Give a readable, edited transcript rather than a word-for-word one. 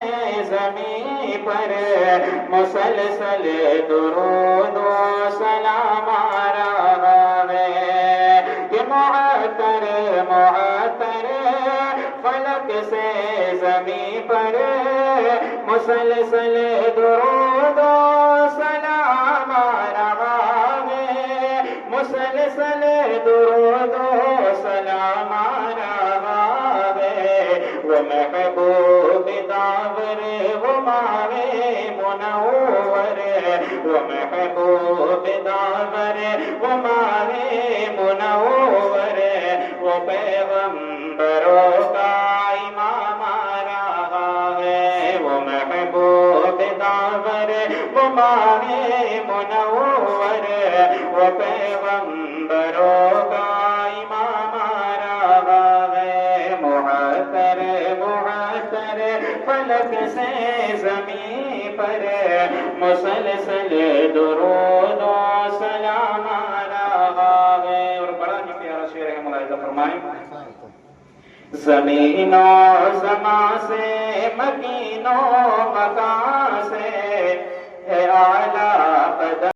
زمین پر مسلسل درود و سلام آ رہا ہے کہ معطر معطر فلک سے زمین پر مسلسل درود و سلام آ رہا ہے مسلسل درود و سلام آ رہا ہے وہ محبوب داور وہ ماہ منور وہ محبوب داور وہ ماہ منور وہ پیغمبروں کا امام آ رہا ہے وہ محبوب داور وہ ماہ منور وہ پیغمبروں کا امام آ رہا ہے معطر معطر فلک سے زمین پر مسلسل درود و سلام آ رہا ہے۔ اور بڑا ہی پیارا شعر ہے، ملاحظہ فرمائیں۔ زمین و زمان سے مکین و مکان سے